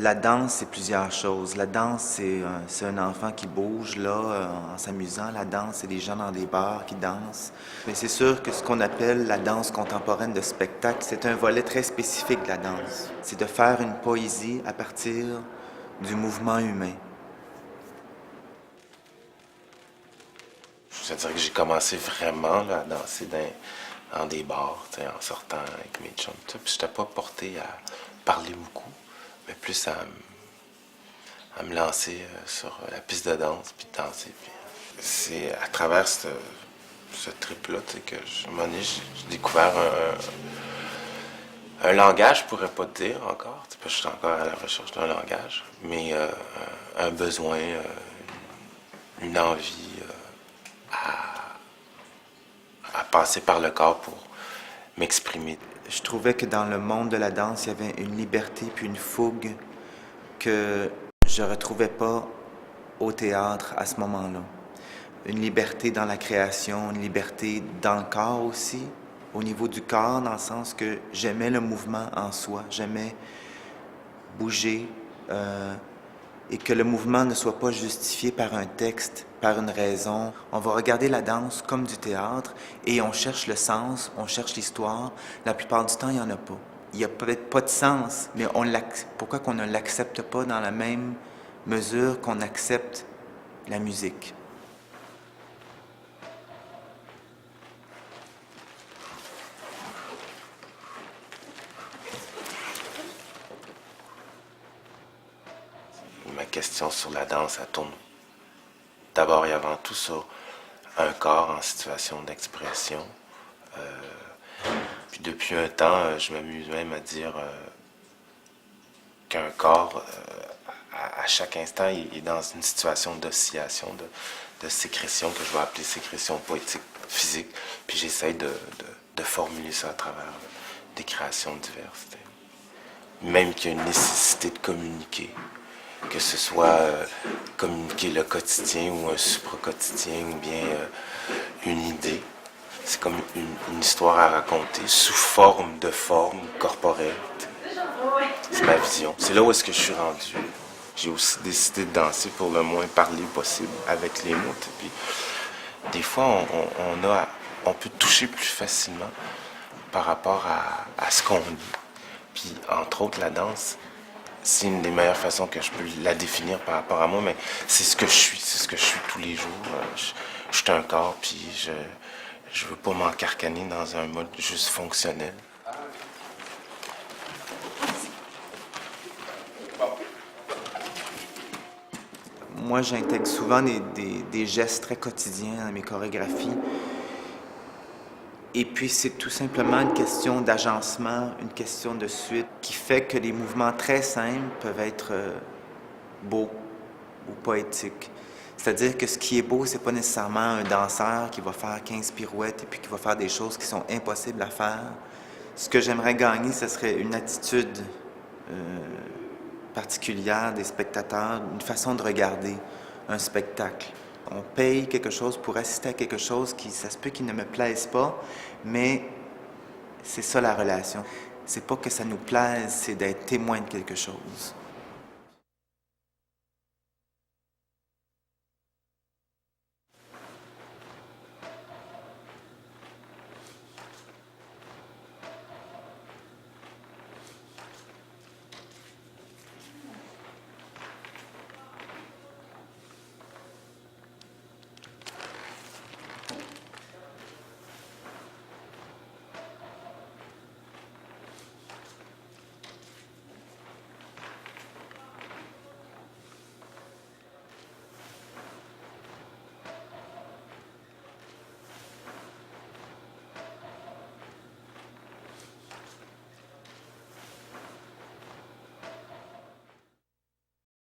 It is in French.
La danse, c'est plusieurs choses. La danse, c'est un enfant qui bouge là, en s'amusant. La danse, c'est des gens dans des bars qui dansent. Mais c'est sûr que ce qu'on appelle la danse contemporaine de spectacle, c'est un volet très spécifique de la danse. C'est de faire une poésie à partir du mouvement humain. Je dirais que j'ai commencé vraiment là, à danser dans des bars, en sortant avec mes chums. Puis j'étais pas porté à parler beaucoup, mais plus à me lancer sur la piste de danse, puis de danser. Puis, c'est à travers ce trip-là que, à un moment donné, j'ai découvert un langage, je pourrais pas te dire encore, parce que je suis encore à la recherche d'un langage, mais un besoin, une envie à passer par le corps pour m'exprimer. Je trouvais que dans le monde de la danse, il y avait une liberté puis une fougue que je retrouvais pas au théâtre à ce moment-là. Une liberté dans la création, une liberté dans le corps aussi, au niveau du corps, dans le sens que j'aimais le mouvement en soi, j'aimais bouger et que le mouvement ne soit pas justifié par un texte, par une raison. On va regarder la danse comme du théâtre et on cherche le sens, on cherche l'histoire. La plupart du temps, il n'y en a pas. Il n'y a peut-être pas de sens, mais pourquoi qu'on ne l'accepte pas dans la même mesure qu'on accepte la musique? Ma question sur la danse, elle tourne d'abord et avant tout sur un corps en situation d'expression. Puis depuis un temps, je m'amuse même à dire qu'un corps, à chaque instant, il est dans une situation d'oscillation, de sécrétion, que je vais appeler sécrétion poétique, physique. Puis j'essaye de formuler ça à travers des créations diverses. Même qu'il y a une nécessité de communiquer, que ce soit communiquer le quotidien ou un supra-quotidien ou bien une idée. C'est comme une histoire à raconter sous forme de forme corporelle. C'est ma vision. C'est là où est-ce que je suis rendu. J'ai aussi décidé de danser pour le moins parler possible avec les mots. Puis, des fois, on peut toucher plus facilement par rapport à ce qu'on lit. Puis, entre autres, la danse, c'est une des meilleures façons que je peux la définir par rapport à moi, mais c'est ce que je suis, c'est ce que je suis tous les jours. Je suis un corps, puis je veux pas m'encarcaner dans un mode juste fonctionnel. Moi, j'intègre souvent des gestes très quotidiens dans mes chorégraphies. Et puis, c'est tout simplement une question d'agencement, une question de suite, qui fait que des mouvements très simples peuvent être beaux ou poétiques. C'est-à-dire que ce qui est beau, c'est pas nécessairement un danseur qui va faire 15 pirouettes et puis qui va faire des choses qui sont impossibles à faire. Ce que j'aimerais gagner, ce serait une attitude particulière des spectateurs, une façon de regarder un spectacle. On paye quelque chose pour assister à quelque chose qui, ça se peut qu'il ne me plaise pas, mais c'est ça la relation. C'est pas que ça nous plaise, c'est d'être témoin de quelque chose.